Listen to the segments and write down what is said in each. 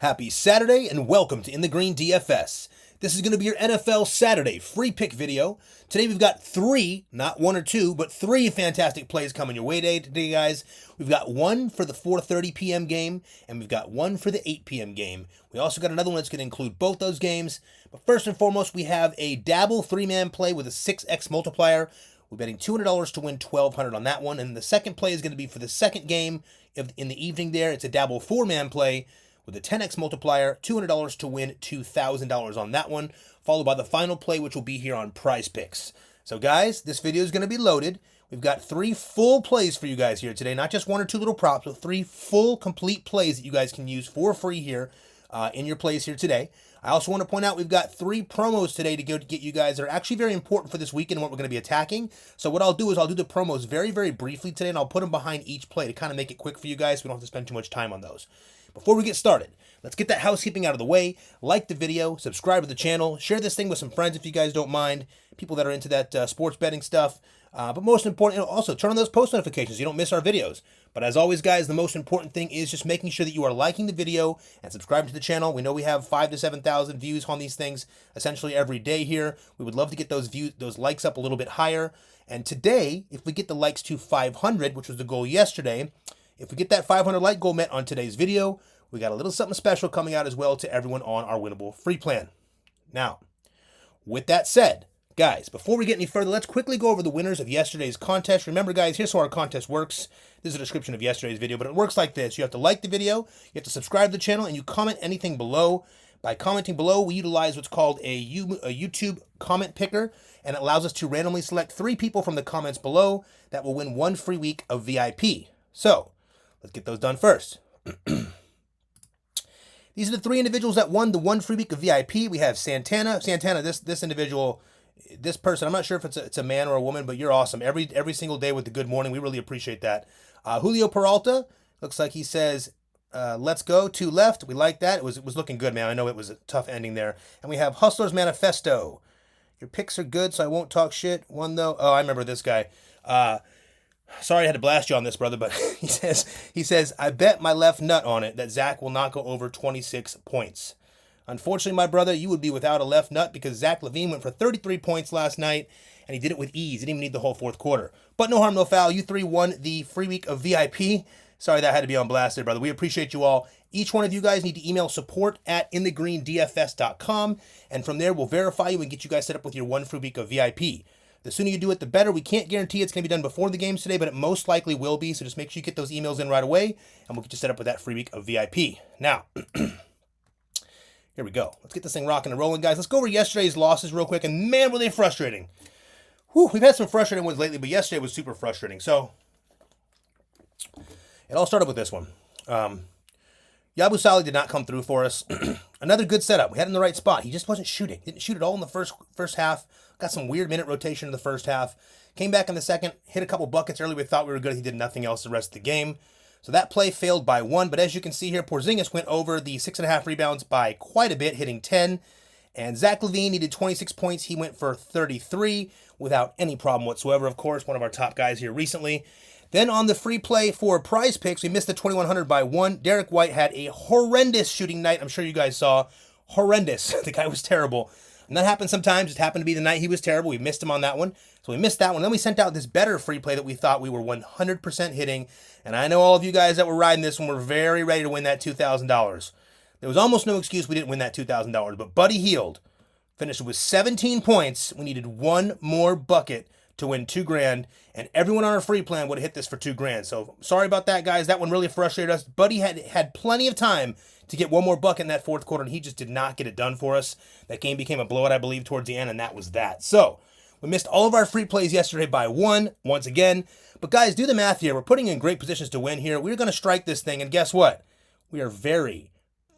Happy Saturday and welcome to In the Green DFS. This is going to be your NFL Saturday free pick video. Today we've got three, not one or two, but three fantastic plays coming your way today, guys. We've got one for the 4:30 p.m. game, and we've got one for the 8 p.m. game. We also got another one that's going to include both those games. But first and foremost, we have a Dabble 3-man play with a 6x multiplier. We're betting $200 to win $1,200 on that one. And the second play is going to be for the second game in the evening there. It's a Dabble 4-man play with a 10x multiplier, $200 to win $2,000 on that one, followed by the final play, which will be here on Prizepicks. So guys, this video is going to be loaded. We've got three full plays for you guys here today, not just one or two little props, but three full complete plays that you guys can use for free here in your plays here today. I also want to point out we've got three promos today to get you guys that are actually very important for this weekend and what we're going to be attacking. So what I'll do is I'll do the promos very, very briefly today, and I'll put them behind each play to kind of make it quick for you guys so we don't have to spend too much time on those. Before we get started, let's get that housekeeping out of the way. Like the video, subscribe to the channel, share this thing with some friends if you guys don't mind, people that are into that sports betting stuff. But most important, also turn on those post notifications so you don't miss our videos. But as always, guys, the most important thing is just making sure that you are liking the video and subscribing to the channel. We know we have 5,000 to 7,000 views on these things essentially every day here. We would love to get those likes up a little bit higher. And today, if we get the likes to 500, which was the goal yesterday, if we get that 500 like goal met on today's video, we got a little something special coming out as well to everyone on our winnable free plan. Now, with that said, guys, before we get any further, let's quickly go over the winners of yesterday's contest. Remember, guys, here's how our contest works. This is a description of yesterday's video, but it works like this. You have to like the video, you have to subscribe to the channel, and you comment anything below. By commenting below, we utilize what's called a YouTube comment picker, and it allows us to randomly select 3 people from the comments below that will win 1 free week of VIP. So, let's get those done first. These are the 3 individuals that won the 1 free week of VIP. We have Santana. Santana, this individual, this person, I'm not sure if it's a man or a woman, but you're awesome. Every single day with the good morning. We really appreciate that. Julio Peralta, looks like he says, let's go, 2 left. We like that. It was looking good, man. I know it was a tough ending there. And we have Hustler's Manifesto. Your picks are good, so I won't talk shit. One, though. Oh, I remember this guy. Sorry I had to blast you on this, brother, but he says, I bet my left nut on it that Zach will not go over 26 points. Unfortunately, my brother, you would be without a left nut because Zach Levine went for 33 points last night, and he did it with ease. He didn't even need the whole fourth quarter. But no harm, no foul. You 3 won the free week of VIP. Sorry that had to be on blast there, brother. We appreciate you all. Each one of you guys need to email support@inthegreendfs.com, and from there we'll verify you and get you guys set up with your 1 free week of VIP. The sooner you do it, the better. We can't guarantee it's going to be done before the games today, but it most likely will be. So just make sure you get those emails in right away, and we'll get you set up with that free week of VIP. Now, here we go. Let's get this thing rocking and rolling, guys. Let's go over yesterday's losses real quick. And man, were they frustrating. Whew, we've had some frustrating ones lately, but yesterday was super frustrating. So it all started with this one. Yabu Sali did not come through for us. Another good setup. We had him in the right spot. He just wasn't shooting. Didn't shoot at all in the first half. Got some weird minute rotation in the first half. Came back in the second. Hit a couple buckets early. We thought we were good. He did nothing else the rest of the game. So that play failed by 1. But as you can see here, Porzingis went over the 6.5 rebounds by quite a bit, hitting 10. And Zach Levine needed 26 points. He went for 33 without any problem whatsoever. Of course, one of our top guys here recently. Then on the free play for Prizepicks, we missed the 2,100 by 1. Derek White had a horrendous shooting night. I'm sure you guys saw. Horrendous. The guy was terrible. And that happens sometimes. It happened to be the night he was terrible. We missed him on that one. So we missed that one. Then we sent out this Betr free play that we thought we were 100% hitting. And I know all of you guys that were riding this one were very ready to win that $2,000. There was almost no excuse we didn't win that $2,000. But Buddy Hield finished with 17 points. We needed 1 more bucket to win $2,000, and everyone on our free plan would have hit this for $2,000. So sorry about that, guys. That one really frustrated us. Buddy had plenty of time to get 1 more bucket in that fourth quarter, and he just did not get it done for us. That game became a blowout, I believe, towards the end, and that was that. So we missed all of our free plays yesterday by 1, once again. But guys, do the math here. We're putting you in great positions to win here. We're going to strike this thing, and guess what? We are very,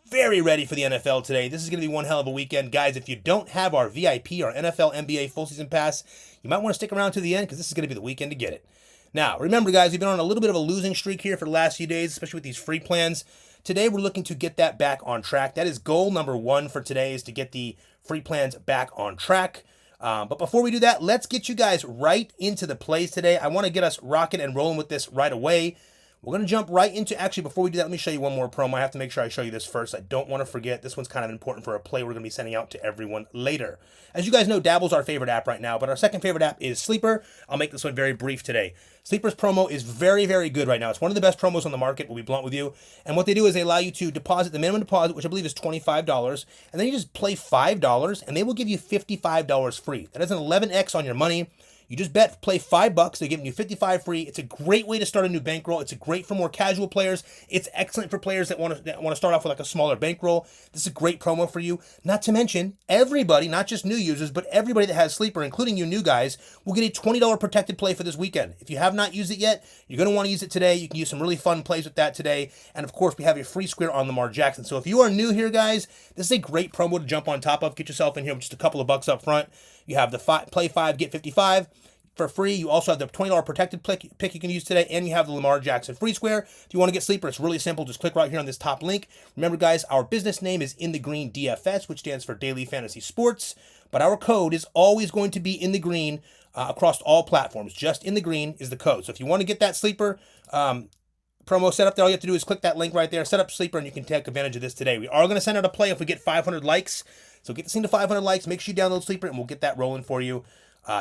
very ready for the NFL today. This is going to be one hell of a weekend. Guys, if you don't have our VIP, our NFL NBA full season pass, you might want to stick around to the end because this is going to be the weekend to get it. Now, remember, guys, we've been on a little bit of a losing streak here for the last few days, especially with these free plans. Today, we're looking to get that back on track. That is goal number 1 for today, is to get the free plans back on track. But before we do that, let's get you guys right into the plays today. I want to get us rocking and rolling with this right away. We're going to jump right into, actually, before we do that, let me show you one more promo. I have to make sure I show you this first. I don't want to forget. This one's kind of important for a play we're going to be sending out to everyone later. As you guys know, Dabble's our favorite app right now, but our second favorite app is Sleeper. I'll make this one very brief today. Sleeper's promo is very, very good right now. It's one of the best promos on the market, we'll be blunt with you. And what they do is they allow you to deposit the minimum deposit, which I believe is $25, and then you just play $5, and they will give you $55 free. That is an 11x on your money. You just play $5, they're giving you $55 free. It's a great way to start a new bankroll. It's great for more casual players. It's excellent for players that want to start off with like a smaller bankroll. This is a great promo for you. Not to mention, everybody, not just new users, but everybody that has Sleeper, including you new guys, will get a $20 protected play for this weekend. If you have not used it yet, you're going to want to use it today. You can use some really fun plays with that today. And of course, we have a free square on Lamar Jackson. So if you are new here, guys, this is a great promo to jump on top of. Get yourself in here with just a couple of bucks up front. You have the play 5, get 55. For free. You also have the $20 protected pick you can use today, and you have the Lamar Jackson free square. If you want to get Sleeper, it's really simple. Just click right here on this top link. Remember, guys, our business name is In the Green DFS, which stands for Daily Fantasy Sports, but our code is always going to be In the Green across all platforms. Just In the Green is the code. So if you want to get that Sleeper promo set up there, all you have to do is click that link right there, set up Sleeper, and you can take advantage of this today. We are going to send out a play if we get 500 likes. So get this thing to 500 likes. Make sure you download Sleeper, and we'll get that rolling for you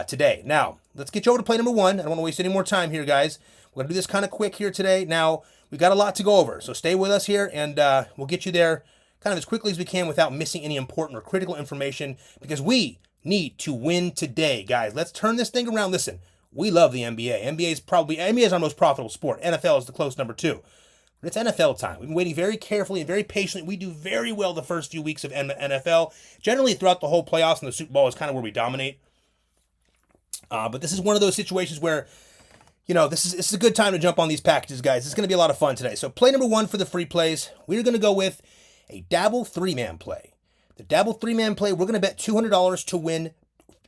today. Now, let's get you over to play number 1. I don't want to waste any more time here, guys. We're going to do this kind of quick here today. Now, we got a lot to go over, so stay with us here, and we'll get you there kind of as quickly as we can without missing any important or critical information, because we need to win today, guys. Let's turn this thing around. Listen, we love the NBA. NBA is our most profitable sport. NFL is the close number 2. But it's NFL time. We've been waiting very carefully and very patiently. We do very well the first few weeks of NFL. Generally, throughout the whole playoffs and the Super Bowl is kind of where we dominate. But this is one of those situations where, you know, this is a good time to jump on these packages, guys. It's going to be a lot of fun today. So play number 1 for the free plays, we're going to go with a Dabble 3-man play. The Dabble 3-man play, we're going to bet $200 to win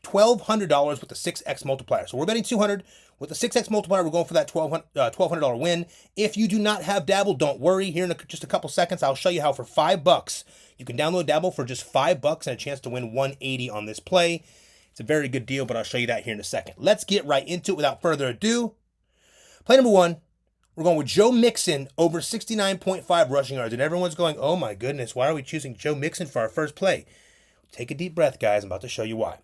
$1,200 with the 6x multiplier. So we're betting $200 with the 6x multiplier. We're going for that $1,200 win. If you do not have Dabble, don't worry. Here in just a couple seconds, I'll show you how for $5 you can download Dabble for just $5 and a chance to win $180 on this play. It's a very good deal, but I'll show you that here in a second. Let's get right into it without further ado. Play number 1, we're going with Joe Mixon over 69.5 rushing yards. And everyone's going, oh my goodness, why are we choosing Joe Mixon for our first play? Take a deep breath, guys. I'm about to show you why.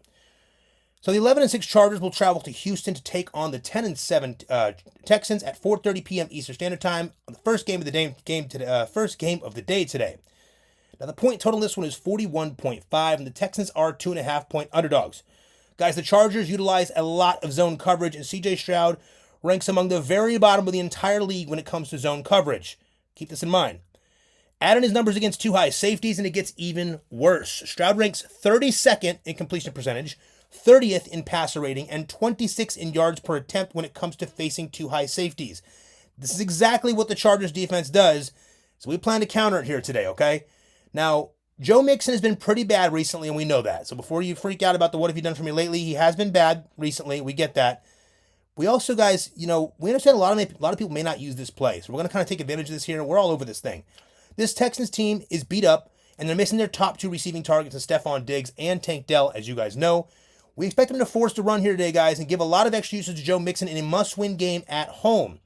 So the 11-6 Chargers will travel to Houston to take on the 10-7 Texans at 4:30 p.m. Eastern Standard Time on the first game of the day today. Now the point total in this one is 41.5, and the Texans are 2.5-point underdogs. Guys, the Chargers utilize a lot of zone coverage, and C.J. Stroud ranks among the very bottom of the entire league when it comes to zone coverage. Keep this in mind. Add in his numbers against 2 high safeties, and it gets even worse. Stroud ranks 32nd in completion percentage, 30th in passer rating, and 26th in yards per attempt when it comes to facing 2 high safeties. This is exactly what the Chargers defense does, so we plan to counter it here today, okay? Now, Joe Mixon has been pretty bad recently, and we know that. So before you freak out about the what have you done for me lately, he has been bad recently. We get that. We also, guys, you know, we understand a lot of people may not use this play. So we're going to kind of take advantage of this here, and we're all over this thing. This Texans team is beat up, and they're missing their top 2 receiving targets in Stephon Diggs and Tank Dell, as you guys know. We expect them to force the run here today, guys, and give a lot of extra usage to Joe Mixon in a must-win game at home.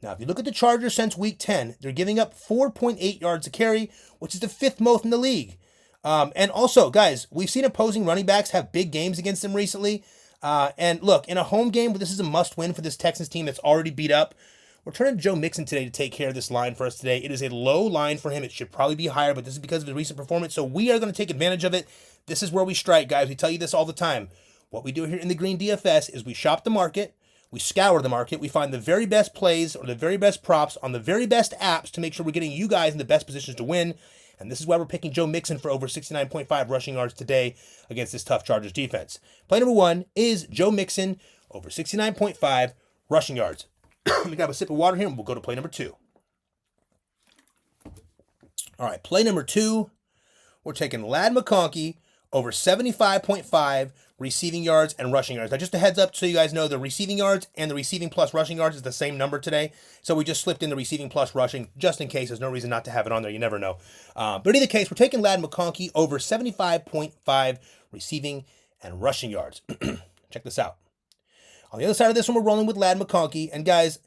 Now, if you look at the Chargers since Week 10, they're giving up 4.8 yards a carry, which is the 5th most in the league. And also, guys, we've seen opposing running backs have big games against them recently. And look, in a home game, this is a must-win for this Texans team that's already beat up. We're turning to Joe Mixon today to take care of this line for us today. It is a low line for him. It should probably be higher, but this is because of his recent performance. So we are going to take advantage of it. This is where we strike, guys. We tell you this all the time. What we do here in the Green DFS is we shop the market. We scour the market. We find the very best plays or the very best props on the very best apps to make sure we're getting you guys in the best positions to win. And this is why we're picking Joe Mixon for over 69.5 rushing yards today against this tough Chargers defense. Play number 1 is Joe Mixon over 69.5 rushing yards. Let me grab a sip of water here and we'll go to play number 2. All right, play number 2. We're taking Ladd McConkey over 75.5 receiving yards and rushing yards. Now, just a heads up so you guys know the receiving yards and the receiving plus rushing yards is the same number today. So we just slipped in the receiving plus rushing just in case. There's no reason not to have it on there. You never know. But in either case, we're taking Ladd McConkey over 75.5 receiving and rushing yards. Check this out. On the other side of this one, we're rolling with Ladd McConkey. And guys,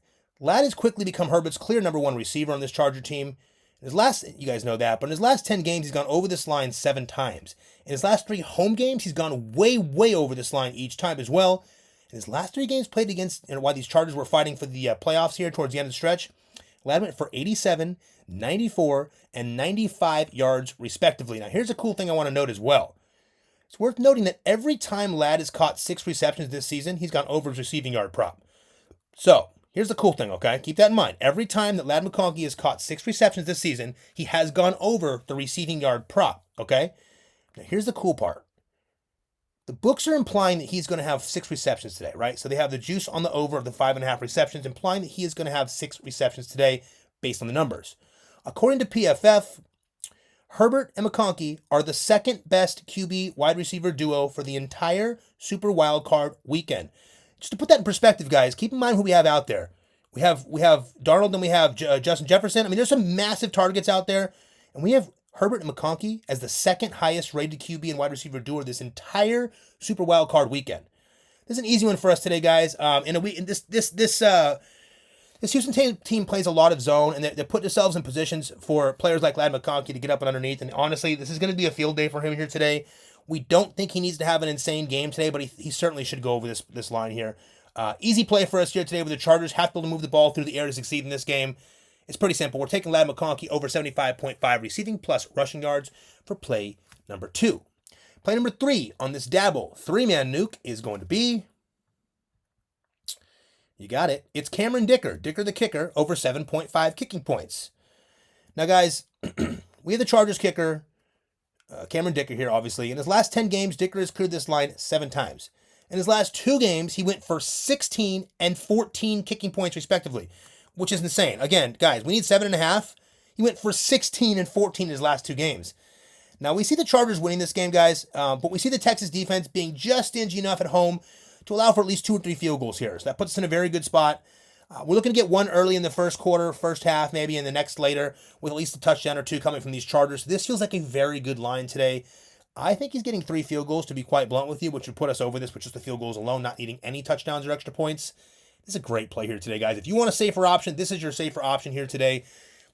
Ladd has quickly become Herbert's clear #1 receiver on this Charger team. You guys know that, but in his last 10 games, he's gone over this line 7 times. In his last 3 home games, he's gone way, way over this line each time as well. In his last 3 games played against, while these Chargers were fighting for the playoffs here towards the end of the stretch, Ladd went for 87, 94, and 95 yards respectively. Now, here's a cool thing I want to note as well. It's worth noting that every time Ladd has caught 6 receptions this season, he's gone over his receiving yard prop. So, here's the cool thing, okay? Keep that in mind. Every time that Ladd McConkey has caught 6 receptions this season, he has gone over the receiving yard prop, okay? Now, here's the cool part. The books are implying that he's going to have 6 receptions today, right? So they have the juice on the over of the 5.5 receptions, implying that he is going to have 6 receptions today based on the numbers. According to PFF, Herbert and McConkey are the second best QB wide receiver duo for the entire Super Wildcard weekend. Just to put that in perspective, guys, keep in mind who we have out there. We have Darnold and we have Justin Jefferson. I mean, there's some massive targets out there. And we have Herbert and McConkey as the second highest rated QB and wide receiver duo this entire Super Wildcard weekend. This is an easy one for us today, guys. This Houston team plays a lot of zone, and they put themselves in positions for players like Ladd McConkey to get up and underneath. And honestly, this is going to be a field day for him here today. We don't think he needs to have an insane game today, but he certainly should go over this line here. Easy play for us here today with the Chargers. Have to be able to move the ball through the air to succeed in this game. It's pretty simple. We're taking Ladd McConkey over 75.5 receiving plus rushing yards for play number 2. Play number 3 on this Dabble 3-man nuke is going to be... You got it. It's Cameron Dicker the kicker, over 7.5 kicking points. Now, guys, we have the Chargers kicker, Cameron Dicker here, obviously. In his last 10 games, Dicker has cleared this line 7 times. In his last 2 games, he went for 16 and 14 kicking points, respectively, which is insane. Again, guys, we need 7.5. He went for 16 and 14 in his last 2 games. Now, we see the Chargers winning this game, guys, but we see the Texas defense being just stingy enough at home to allow for at least 2 or 3 field goals here. So that puts us in a very good spot. We're looking to get one early in the first quarter, first half, maybe in the next later, with at least a touchdown or 2 coming from these Chargers. This feels like a very good line today. I think he's getting 3 field goals, to be quite blunt with you, which would put us over this with just the field goals alone, not needing any touchdowns or extra points. This is a great play here today, guys. If you want a safer option, this is your safer option here today.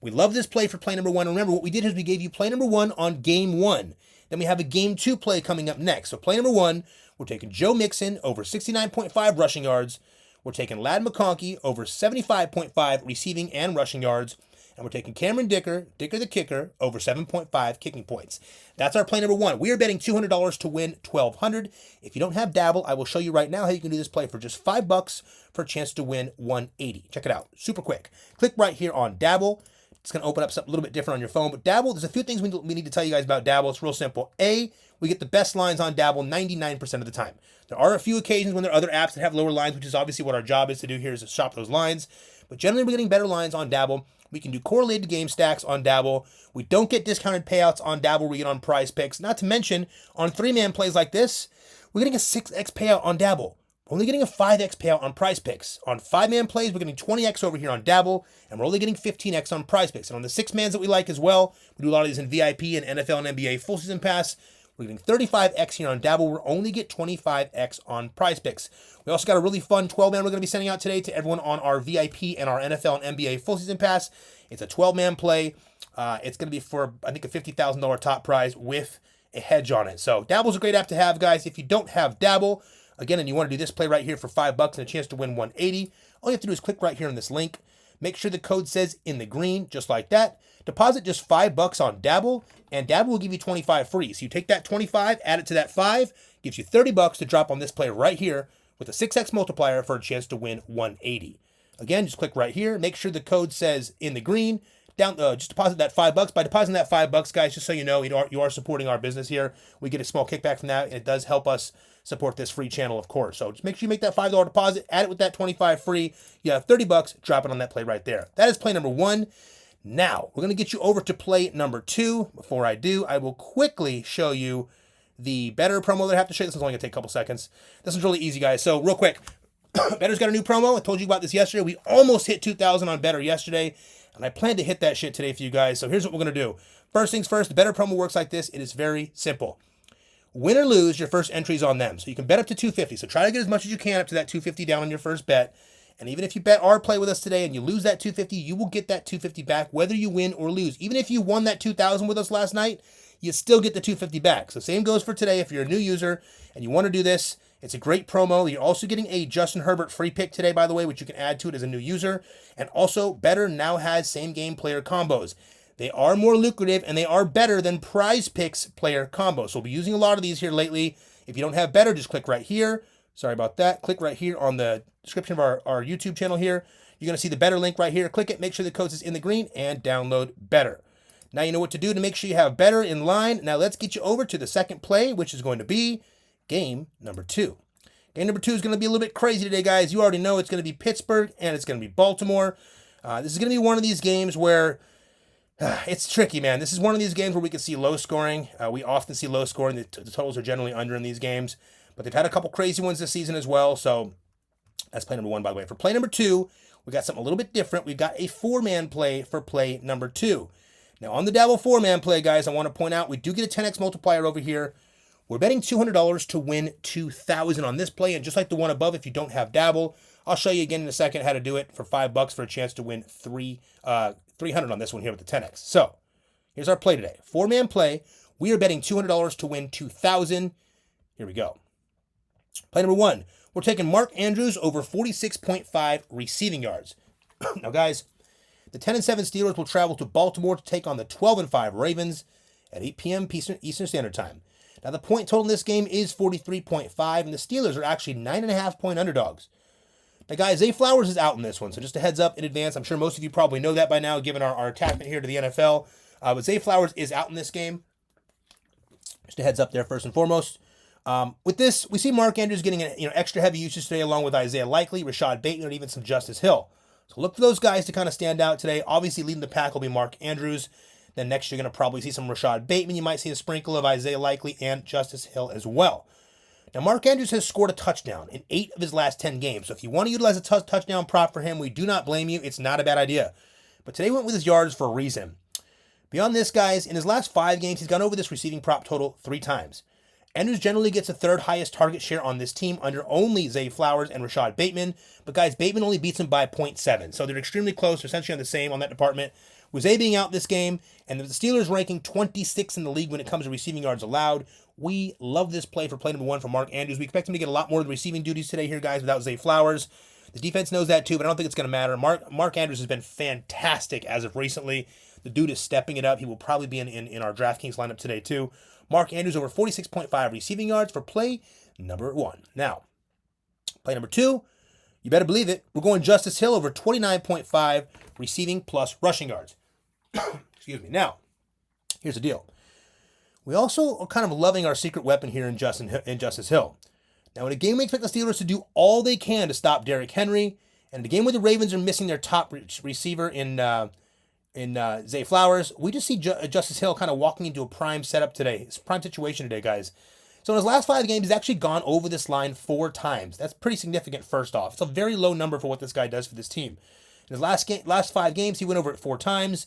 We love this play for play number 1. Remember, what we did is we gave you play number 1 on game 1. Then we have a game 2 play coming up next. So play number 1, we're taking Joe Mixon over 69.5 rushing yards. We're taking Ladd McConkey over 75.5 receiving and rushing yards. And we're taking Cameron Dicker the kicker, over 7.5 kicking points. That's our play number 1. We are betting $200 to win $1,200. If you don't have Dabble, I will show you right now how you can do this play for just $5 for a chance to win $180. Check it out. Super quick. Click right here on Dabble. It's going to open up something a little bit different on your phone. But Dabble, there's a few things we need to tell you guys about Dabble. It's real simple. A, we get the best lines on Dabble 99% of the time. There are a few occasions when there are other apps that have lower lines, which is obviously what our job is to do here, is to shop those lines. But generally, we're getting better lines on Dabble. We can do correlated game stacks on Dabble. We don't get discounted payouts on Dabble we get on Prizepicks. Not to mention, on 3-man plays like this, we're getting a 6x payout on Dabble. We're only getting a 5x payout on Prizepicks. On 5-man plays, we're getting 20x over here on Dabble, and we're only getting 15x on Prizepicks. And on the 6-mans that we like as well, we do a lot of these in VIP and NFL and NBA full season pass. We're getting 35x here on Dabble. We're only get 25x on Prizepicks. We also got a really fun 12-man we're going to be sending out today to everyone on our VIP and our NFL and NBA full season pass. It's a 12-man play. It's going to be for, I think, a $50,000 top prize with a hedge on it. So Dabble's a great app to have, guys. If you don't have Dabble, again, and you want to do this play right here for $5 and a chance to win $180, all you have to do is click right here on this link. Make sure the code says in the green, just like that. Deposit just $5 on Dabble, and Dabble will give you 25 free. So you take that 25, add it to that 5, gives you $30 to drop on this play right here with a 6x multiplier for a chance to win $180. Again, just click right here. Make sure the code says in the green. Just deposit that $5. By depositing that $5, guys, just so you know, you are supporting our business here. We get a small kickback from that, and it does help us support this free channel, of course. So just make sure you make that $5 deposit, add it with that 25 free. You have $30, drop it on that play right there. That is play number 1. Now, we're going to get you over to play number 2. Before I do, I will quickly show you the Betr promo that I have to show you. This is only going to take a couple seconds. This is really easy, guys. So real quick, Betr's got a new promo. I told you about this yesterday. We almost hit 2,000 on Betr yesterday, and I plan to hit that shit today for you guys. So here's what we're going to do. First things first, the Betr promo works like this. It is very simple. Win or lose, your first entry is on them. So you can bet up to 250. So try to get as much as you can up to that 250 down on your first bet. And even if you bet our play with us today and you lose that 250, you will get that 250 back whether you win or lose. Even if you won that 2,000 with us last night, you still get the 250 back. So same goes for today. If you're a new user and you want to do this, it's a great promo. You're also getting a Justin Herbert free pick today, by the way, which you can add to it as a new user. And also, Betr now has same game player combos. They are more lucrative and they are better than Prizepicks player combos. So we'll be using a lot of these here lately. If you don't have Betr, just click right here. Sorry about that. Click right here on the description of our YouTube channel here. You're going to see the Betr link right here. Click it, make sure the code is in the green, and download Betr. Now you know what to do to make sure you have Betr in line. Now let's get you over to the second play, which is going to be game number 2. Game number 2 is going to be a little bit crazy today, guys. You already know it's going to be Pittsburgh and it's going to be Baltimore. This is going to be one of these games where it's tricky, man. This is one of these games where we can see low scoring. We often see low scoring. The totals are generally under in these games. But they've had a couple crazy ones this season as well. So that's play number 1, by the way. For play number 2, we got something a little bit different. We've got a 4-man play for play number 2. Now, on the Dabble 4-man play, guys, I want to point out we do get a 10x multiplier over here. We're betting $200 to win $2,000 on this play. And just like the one above, if you don't have Dabble, I'll show you again in a second how to do it for $5 for a chance to win $300 on this one here with the 10x. So here's our play today. 4-man play. We are betting $200 to win $2,000. Here we go. Play number 1. We're taking Mark Andrews over 46.5 receiving yards. Now, guys, the 10-7 Steelers will travel to Baltimore to take on the 12-5 Ravens at 8 p.m. Eastern Standard Time. Now, the point total in this game is 43.5, and the Steelers are actually 9.5-point underdogs. Now, guys, Zay Flowers is out in this one, so just a heads up in advance. I'm sure most of you probably know that by now, given our attachment here to the NFL. But Zay Flowers is out in this game. Just a heads up there, first and foremost. With this, we see Mark Andrews getting extra heavy usage today, along with Isaiah Likely, Rashad Bateman, and even some Justice Hill. So look for those guys to kind of stand out today. Obviously, leading the pack will be Mark Andrews. Then next, you're going to probably see some Rashad Bateman. You might see a sprinkle of Isaiah Likely and Justice Hill as well. Now, Mark Andrews has scored a touchdown in 8 of his last 10 games. So if you want to utilize a touchdown prop for him, we do not blame you. It's not a bad idea. But today went with his yards for a reason. Beyond this, guys, in his last 5 games, he's gone over this receiving prop total 3 times. Andrews generally gets the 3rd highest target share on this team under only Zay Flowers and Rashad Bateman. But, guys, Bateman only beats him by 0.7. So they're extremely close. They're essentially on the same on that department. With Zay being out this game and the Steelers ranking 26 in the league when it comes to receiving yards allowed, we love this play for play number 1 for Mark Andrews. We expect him to get a lot more of the receiving duties today here, guys, without Zay Flowers. The defense knows that too, but I don't think it's going to matter. Mark Andrews has been fantastic as of recently. The dude is stepping it up. He will probably be in our DraftKings lineup today too. Mark Andrews over 46.5 receiving yards for play number 1. Now, play number 2, you better believe it. We're going Justice Hill over 29.5 receiving plus rushing yards. Excuse me. Now, here's the deal. We also are kind of loving our secret weapon here in Justice Hill. Now, in a game we expect the Steelers to do all they can to stop Derrick Henry, and in a game where the Ravens are missing their top receiver in Zay Flowers, we just see Justice Hill kind of walking into a prime setup today. It's a prime situation today, guys. So in his last 5 games, he's actually gone over this line 4 times. That's pretty significant, first off. It's a very low number for what this guy does for this team. In his last 5 games, he went over it 4 times.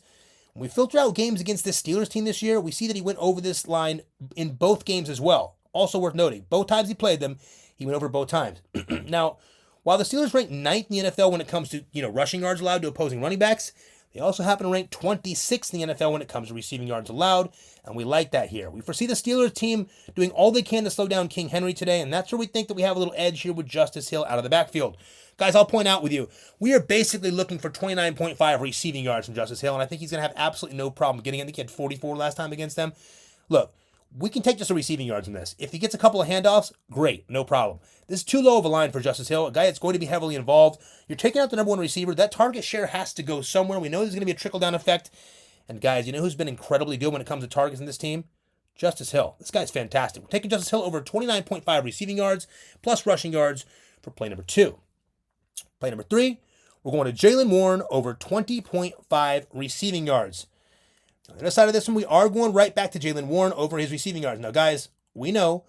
When we filter out games against this Steelers team this year, we see that he went over this line in both games as well. Also worth noting, both times he played them, he went over both times. Now, while the Steelers rank 9th in the NFL when it comes to rushing yards allowed to opposing running backs, they also happen to rank 26th in the NFL when it comes to receiving yards allowed, and we like that here. We foresee the Steelers team doing all they can to slow down King Henry today, and that's where we think that we have a little edge here with Justice Hill out of the backfield. Guys, I'll point out with you, we are basically looking for 29.5 receiving yards from Justice Hill, and I think he's going to have absolutely no problem getting it. I think he had 44 last time against them. Look, we can take just the receiving yards in this. If he gets a couple of handoffs, great, no problem. This is too low of a line for Justice Hill, a guy that's going to be heavily involved. You're taking out the number 1 receiver. That target share has to go somewhere. We know there's going to be a trickle-down effect. And guys, you know who's been incredibly good when it comes to targets in this team? Justice Hill. This guy's fantastic. We're taking Justice Hill over 29.5 receiving yards plus rushing yards for play number 2. Play number 3, we're going to Jaylen Warren over 20.5 receiving yards. On the other side of this one, we are going right back to Jaylen Warren over his receiving yards. Now, guys, we know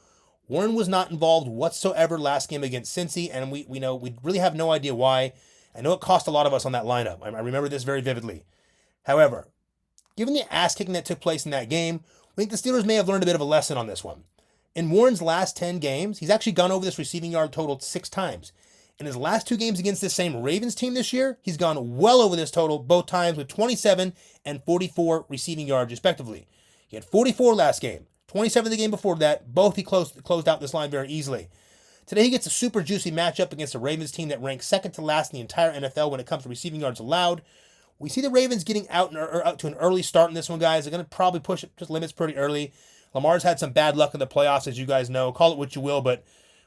Warren was not involved whatsoever last game against Cincy, and we know we really have no idea why. I know it cost a lot of us on that lineup. I remember this very vividly. However, given the ass kicking that took place in that game, we think the Steelers may have learned a bit of a lesson on this one. In Warren's last 10 games, he's actually gone over this receiving yard total 6 times. In his last 2 games against this same Ravens team this year, he's gone well over this total both times with 27 and 44 receiving yards respectively. He had 44 last game, 27 the game before that. Both he closed out this line very easily. Today he gets a super juicy matchup against a Ravens team that ranks second to last in the entire NFL when it comes to receiving yards allowed. We see the Ravens getting out to an early start in this one, guys. They're going to probably push just limits pretty early. Lamar's had some bad luck in the playoffs, as you guys know. Call it what you will, but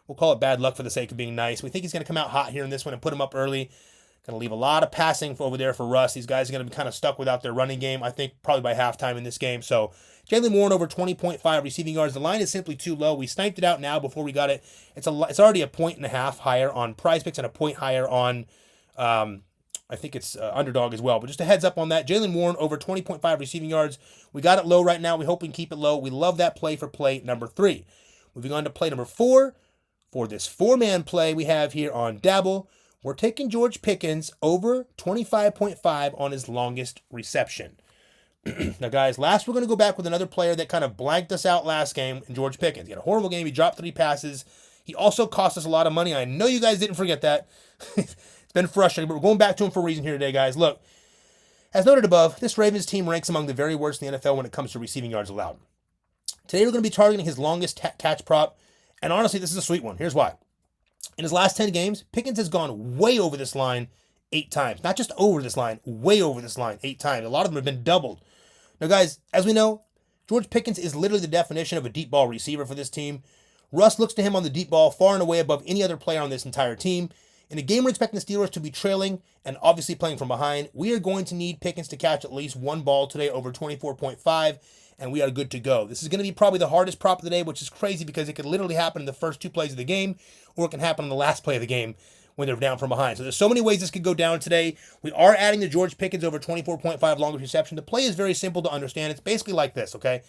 we'll call it bad luck for the sake of being nice. We think he's going to come out hot here in this one and put him up early. Going to leave a lot of passing over there for Russ. These guys are going to be kind of stuck without their running game, I think, probably by halftime in this game. So Jalen Warren over 20.5 receiving yards. The line is simply too low. We sniped it out now before we got it. It's already a 1.5 higher on Prizepicks and a point higher on, I think it's Underdog as well. But just a heads up on that. Jalen Warren over 20.5 receiving yards. We got it low right now. We hope we can keep it low. We love that play for play number 3. Moving on to play number 4. For this 4-man play we have here on Dabble, we're taking George Pickens over 25.5 on his longest reception. Now, guys, last we're going to go back with another player that kind of blanked us out last game in George Pickens. He had a horrible game. He dropped 3 passes. He also cost us a lot of money. I know you guys didn't forget that. It's been frustrating, but we're going back to him for a reason here today, guys. Look, as noted above, this Ravens team ranks among the very worst in the NFL when it comes to receiving yards allowed. Today we're going to be targeting his longest catch prop, and honestly, this is a sweet one. Here's why. In his last 10 games, Pickens has gone way over this line 8 times. Not just over this line, way over this line 8 times. A lot of them have been doubled. Now, guys, as we know, George Pickens is literally the definition of a deep ball receiver for this team. Russ looks to him on the deep ball far and away above any other player on this entire team. In a game we're expecting the Steelers to be trailing and obviously playing from behind, we are going to need Pickens to catch at least 1 ball today over 24.5, and we are good to go. This is going to be probably the hardest prop of the day, which is crazy because it could literally happen in the first 2 plays of the game, or it can happen in the last play of the game when they're down from behind. So there's so many ways this could go down today. We are adding the George Pickens over 24.5 longest reception. The play is very simple to understand. It's basically like this, okay?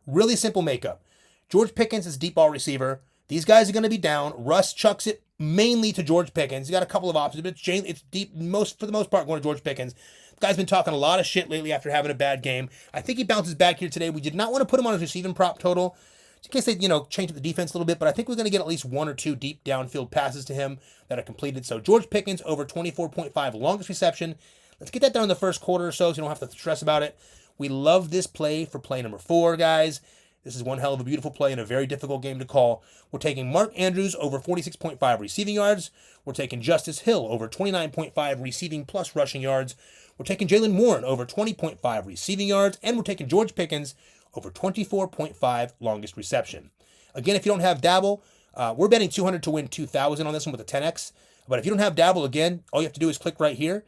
Really simple makeup. George Pickens is deep ball receiver. These guys are going to be down. Russ chucks it mainly to George Pickens. He's got a couple of options, but it's deep, for the most part, going to George Pickens. The guy's been talking a lot of shit lately after having a bad game. I think he bounces back here today. We did not want to put him on his receiving prop total, in case they, change up the defense a little bit, but I think we're going to get at least 1 or 2 deep downfield passes to him that are completed. So George Pickens over 24.5 longest reception. Let's get that done in the first quarter or so you don't have to stress about it. We love this play for play number 4, guys. This is one hell of a beautiful play in a very difficult game to call. We're taking Mark Andrews over 46.5 receiving yards. We're taking Justice Hill over 29.5 receiving plus rushing yards. We're taking Jalen Warren over 20.5 receiving yards. And we're taking George Pickens over 24.5 longest reception. Again, if you don't have Dabble, we're betting 200 to win 2,000 on this one with a 10x. But if you don't have Dabble, again, all you have to do is click right here.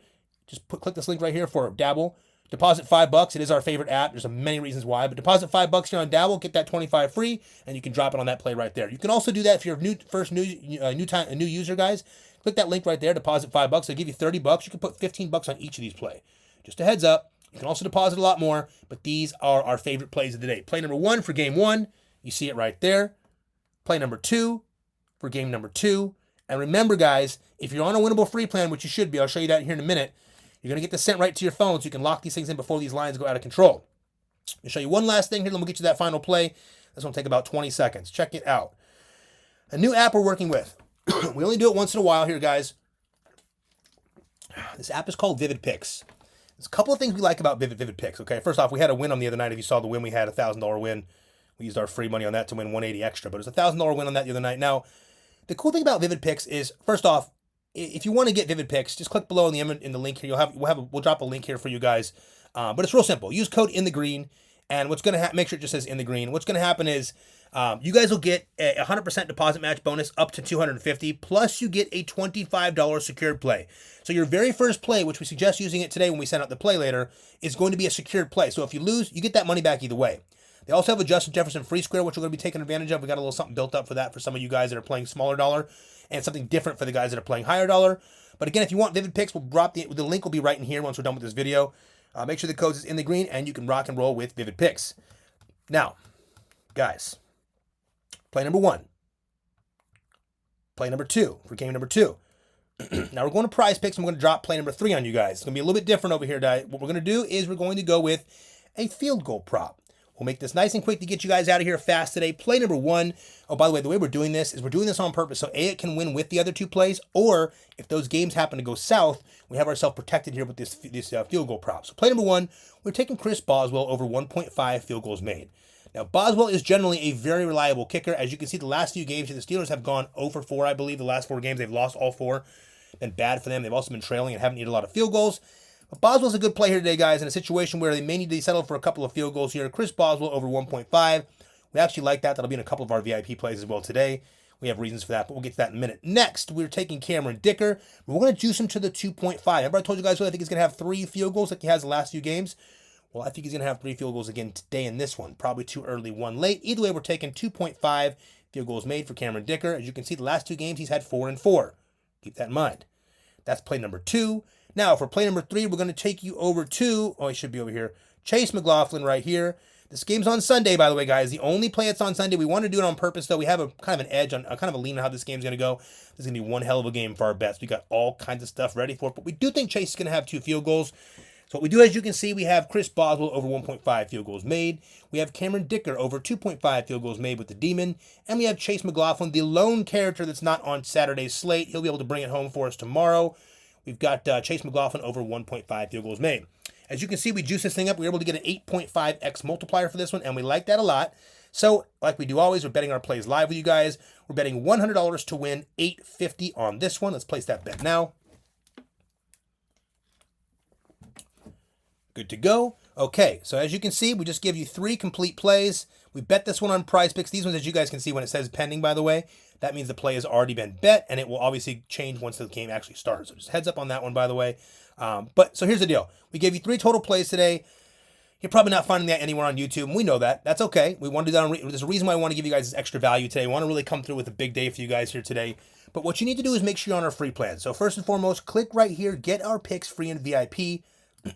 Just click this link right here for Dabble. Deposit $5. It is our favorite app. There's many reasons why, but deposit $5 here on Dabble, get that 25 free, and you can drop it on that play right there. You can also do that if you're a new user, guys. Click that link right there. Deposit $5. They'll give you $30. You can put $15 on each of these play. Just a heads up. You can also deposit a lot more, but these are our favorite plays of the day. Play number 1 for game 1. You see it right there. Play number 2 for game number 2. And remember, guys, if you're on a winnable free plan, which you should be, I'll show you that here in a minute. You're going to get this sent right to your phone so you can lock these things in before these lines go out of control. I'll show you one last thing here, then we'll get you that final play. This one will take about 20 seconds. Check it out. A new app we're working with. We only do it once in a while here, guys. This app is called Prizepicks. There's a couple of things we like about Prizepicks, okay? First off, we had a win on the other night. If you saw the win, we had a $1,000 win. We used our free money on that to win 180 extra, but it was a $1,000 win on that the other night. Now, the cool thing about Prizepicks is, first off, if you want to get Prizepicks, just click below in the link here. We'll drop a link here for you guys. But it's real simple. Use code in the green, and what's going to make sure it just says in the green. What's going to happen is you guys will get a 100% deposit match bonus up to $250, plus you get a $25 secured play. So your very first play, which we suggest using it today when we send out the play later, is going to be a secured play. So if you lose, you get that money back either way. They also have a Justin Jefferson free square, which we're going to be taking advantage of. We got a little something built up for that for some of you guys that are playing smaller dollar, and something different for the guys that are playing higher dollar. But again, if you want Prizepicks, we'll drop the link will be right in here once we're done with this video. Make sure the code is in the green, and you can rock and roll with Prizepicks. Now, guys, play number 1. Play number 2 for game number 2. Now we're going to Prizepicks, and we're going to drop play number 3 on you guys. It's going to be a little bit different over here, guys. What we're going to do is we're going to go with a field goal prop. We'll make this nice and quick to get you guys out of here fast today. Play number 1. Oh, by the way, the way we're doing this is we're doing this on purpose. So A, it can win with the other 2 plays, or if those games happen to go south, we have ourselves protected here with this field goal prop. So play number 1, we're taking Chris Boswell over 1.5 field goals made. Now, Boswell is generally a very reliable kicker. As you can see, the last few games, the Steelers have gone 0 for 4, I believe. The last 4 games, they've lost all 4. Been bad for them. They've also been trailing and haven't needed a lot of field goals. But Boswell's a good play here today, guys, in a situation where they may need to settle for a couple of field goals here. Chris Boswell over 1.5. We actually like that. That'll be in a couple of our VIP plays as well today. We have reasons for that, but we'll get to that in a minute. Next, we're taking Cameron Dicker. We're going to juice him to the 2.5. Remember I told you guys, I think he's going to have 3 field goals like he has the last few games? Well, I think he's going to have 3 field goals again today in this one. Probably 2 early, 1 late. Either way, we're taking 2.5 field goals made for Cameron Dicker. As you can see, the last 2 games, he's had 4 and 4. Keep that in mind. That's play number 2. Now, for play number 3, we're going to take you over to, he should be over here, Chase McLaughlin right here. This game's on Sunday, by the way, guys. The only play it's on Sunday. We want to do it on purpose, though. We have a kind of an edge, on kind of a lean on how this game's going to go. This is going to be one hell of a game for our bets. We got all kinds of stuff ready for it, but we do think Chase is going to have 2 field goals. So what we do, as you can see, we have Chris Boswell over 1.5 field goals made. We have Cameron Dicker over 2.5 field goals made with the Demon. And we have Chase McLaughlin, the lone character that's not on Saturday's slate. He'll be able to bring it home for us tomorrow. We've got Chase McLaughlin over 1.5 field goals made. As you can see, we juice this thing up. We were able to get an 8.5x multiplier for this one, and we like that a lot. So, like we do always, we're betting our plays live with you guys. We're betting $100 to win $850 on this one. Let's place that bet now. Good to go. Okay, so as you can see, we just give you 3 complete plays. We bet this one on Prizepicks. These ones, as you guys can see, when it says pending, by the way, that means the play has already been bet, and it will obviously change once the game actually starts. So just heads up on that one, by the way. So here's the deal. We gave you 3 total plays today. You're probably not finding that anywhere on YouTube, and we know that. That's okay. We want to do that. There's a reason why I want to give you guys this extra value today. We want to really come through with a big day for you guys here today. But what you need to do is make sure you're on our free plan. So first and foremost, click right here, get our picks free in VIP.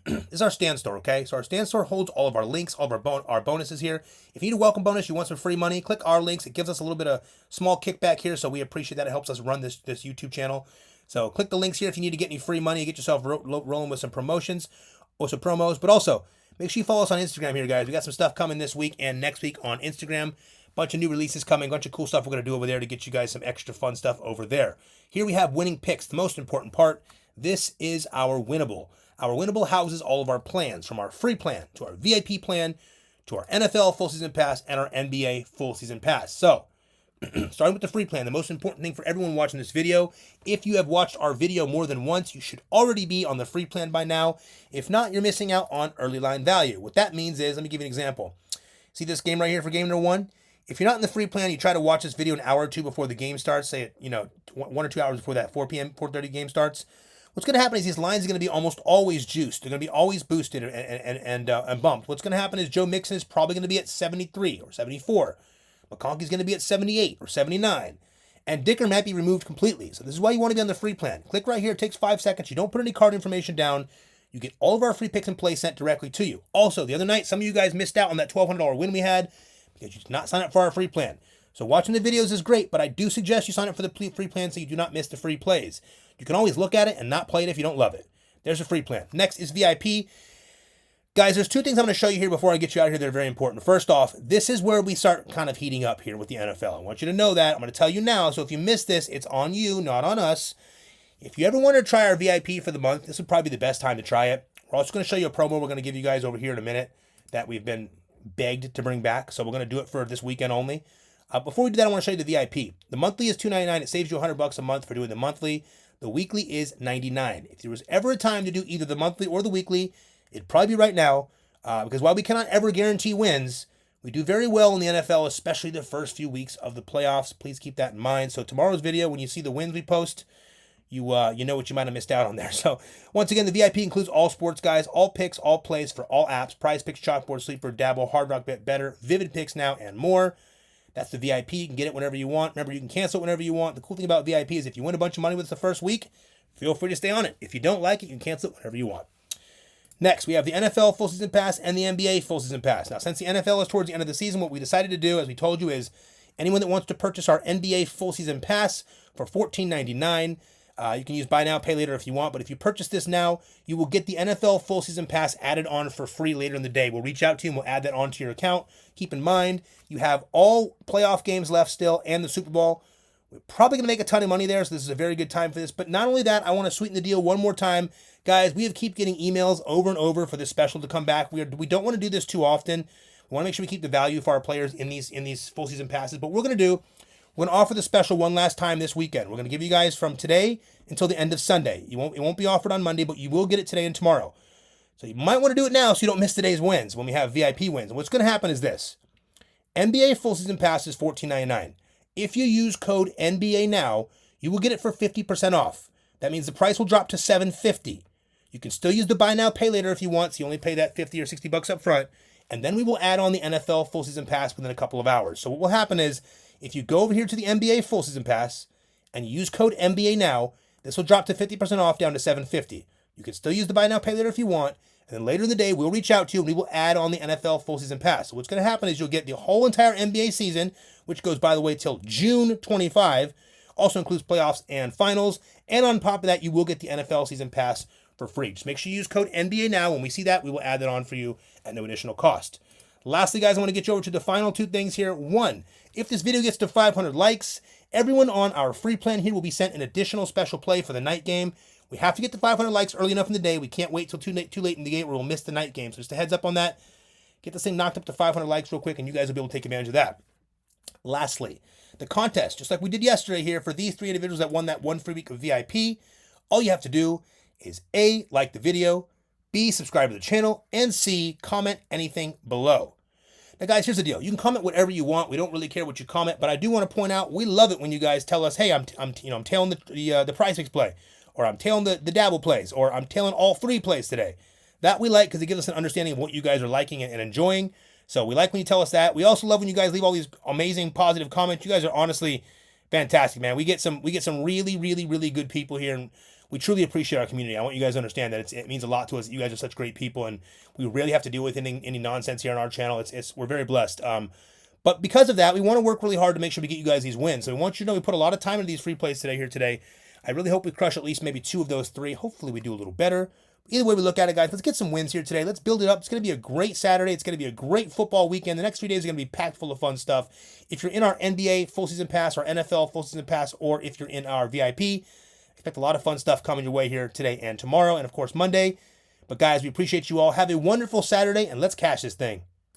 This is our stand store, okay? So our stand store holds all of our links, all of our bonuses here. If you need a welcome bonus, you want some free money, click our links. It gives us a little bit of small kickback here, so we appreciate that. It helps us run this YouTube channel. So click the links here if you need to get any free money, get yourself rolling with some promotions or some promos. But also, make sure you follow us on Instagram here, guys. We got some stuff coming this week and next week on Instagram. Bunch of new releases coming, bunch of cool stuff we're going to do over there to get you guys some extra fun stuff over there. Here we have winning picks, the most important part. This is our winnable. Our winnable houses all of our plans, from our free plan to our VIP plan to our NFL full season pass and our NBA full season pass. So, starting with the free plan, the most important thing for everyone watching this video, if you have watched our video more than once, you should already be on the free plan by now. If not, you're missing out on early line value. What that means is, let me give you an example. See this game right here for game number 1? If you're not in the free plan, you try to watch this video an hour or 2 before the game starts, say, 1 or 2 hours before that 4 p.m., 4:30 game starts. What's going to happen is these lines are going to be almost always juiced. They're going to be always boosted and bumped. What's going to happen is Joe Mixon is probably going to be at 73 or 74. McConkey's going to be at 78 or 79. And Dicker might be removed completely. So this is why you want to be on the free plan. Click right here. It takes 5 seconds. You don't put any card information down. You get all of our free picks and plays sent directly to you. Also, the other night, some of you guys missed out on that $1,200 win we had because you did not sign up for our free plan. So watching the videos is great, but I do suggest you sign up for the free plan so you do not miss the free plays. You can always look at it and not play it if you don't love it. There's a free plan. Next is VIP. Guys, there's 2 things I'm going to show you here before I get you out of here that are very important. First off, this is where we start kind of heating up here with the NFL. I want you to know that. I'm going to tell you now, so if you missed this, it's on you, not on us. If you ever want to try our VIP for the month, this would probably be the best time to try it. We're also going to show you a promo we're going to give you guys over here in a minute that we've been begged to bring back, so we're going to do it for this weekend only. Before we do that, I want to show you the VIP. The monthly is $2.99. It saves you $100 a month for doing the monthly. The weekly is $99. If there was ever a time to do either the monthly or the weekly, it'd probably be right now, because while we cannot ever guarantee wins, we do very well in the NFL, especially the first few weeks of the playoffs. Please keep that in mind. So tomorrow's video, when you see the wins we post, you know what you might have missed out on there. So once again, the VIP includes all sports, guys, all picks, all plays for all apps: Prizepicks, Chalkboard, Sleeper, Dabble, Hard Rock, Betr, Vivid Picks Now, and more. That's the VIP. You can get it whenever you want. Remember, you can cancel it whenever you want. The cool thing about VIP is if you win a bunch of money with us the first week, feel free to stay on it. If you don't like it, you can cancel it whenever you want. Next, we have the NFL full season pass and the NBA full season pass. Now, since the NFL is towards the end of the season, what we decided to do, as we told you, is anyone that wants to purchase our NBA full season pass for $14.99, You can use buy now, pay later if you want, but if you purchase this now, you will get the NFL full season pass added on for free later in the day. We'll reach out to you and we'll add that onto your account. Keep in mind, you have all playoff games left still and the Super Bowl. We're probably going to make a ton of money there, so this is a very good time for this. But not only that, I want to sweeten the deal one more time. Guys, we have keep getting emails over and over for this special to come back. We don't want to do this too often. We want to make sure we keep the value for our players in these full season passes. But what we're going to do, we're going to offer the special one last time this weekend. We're going to give you guys from today until the end of Sunday. It won't be offered on Monday, but you will get it today and tomorrow. So you might want to do it now so you don't miss today's wins when we have VIP wins. And what's going to happen is this. NBA full season pass is $14.99. If you use code NBA now, you will get it for 50% off. That means the price will drop to $7.50. You can still use the buy now, pay later if you want, so you only pay that $50 or $60 up front. And then we will add on the NFL full season pass within a couple of hours. So what will happen is, if you go over here to the NBA full season pass and you use code NBA now, this will drop to 50% off down to $7.50. You can still use the buy now, pay later if you want. And then later in the day, we'll reach out to you and we will add on the NFL full season pass. So what's going to happen is you'll get the whole entire NBA season, which goes, by the way, till June 25. Also includes playoffs and finals. And on top of that, you will get the NFL season pass for free. Just make sure you use code NBA now. When we see that, we will add that on for you at no additional cost. Lastly, guys, I want to get you over to the final two things here. One, if this video gets to 500 likes, everyone on our free plan here will be sent an additional special play for the night game. We have to get to 500 likes early enough in the day. We can't wait till too late in the game or we'll miss the night game. So just a heads up on that. Get this thing knocked up to 500 likes real quick and you guys will be able to take advantage of that. Lastly, the contest, just like we did yesterday here for these three individuals that won that one free week of VIP, all you have to do is A, like the video, B, subscribe to the channel, and C, comment anything below. Now, guys, here's the deal. You can comment whatever you want. We don't really care what you comment, but I do want to point out we love it when you guys tell us, hey, I'm tailing the Prizepicks play, or I'm tailing the Dabble plays, or I'm tailing all three plays today. That we like because it gives us an understanding of what you guys are liking and enjoying. So we like when you tell us that. We also love when you guys leave all these amazing positive comments. You guys are honestly fantastic, man. We get some really, really, really good people here, and we truly appreciate our community. I want you guys to understand that it means a lot to us. You guys are such great people, and we really have to deal with any nonsense here on our channel. We're very blessed. But because of that, we want to work really hard to make sure we get you guys these wins. So we want you to know we put a lot of time into these free plays today. I really hope we crush at least maybe 2 of those 3. Hopefully we do a little better. Either way we look at it, guys, let's get some wins here today. Let's build it up. It's going to be a great Saturday. It's going to be a great football weekend. The next 3 days are going to be packed full of fun stuff. If you're in our NBA full season pass, our NFL full season pass, or if you're in our VIP, expect a lot of fun stuff coming your way here today and tomorrow, and of course Monday. But guys, we appreciate you all. Have a wonderful Saturday, and let's cash this thing.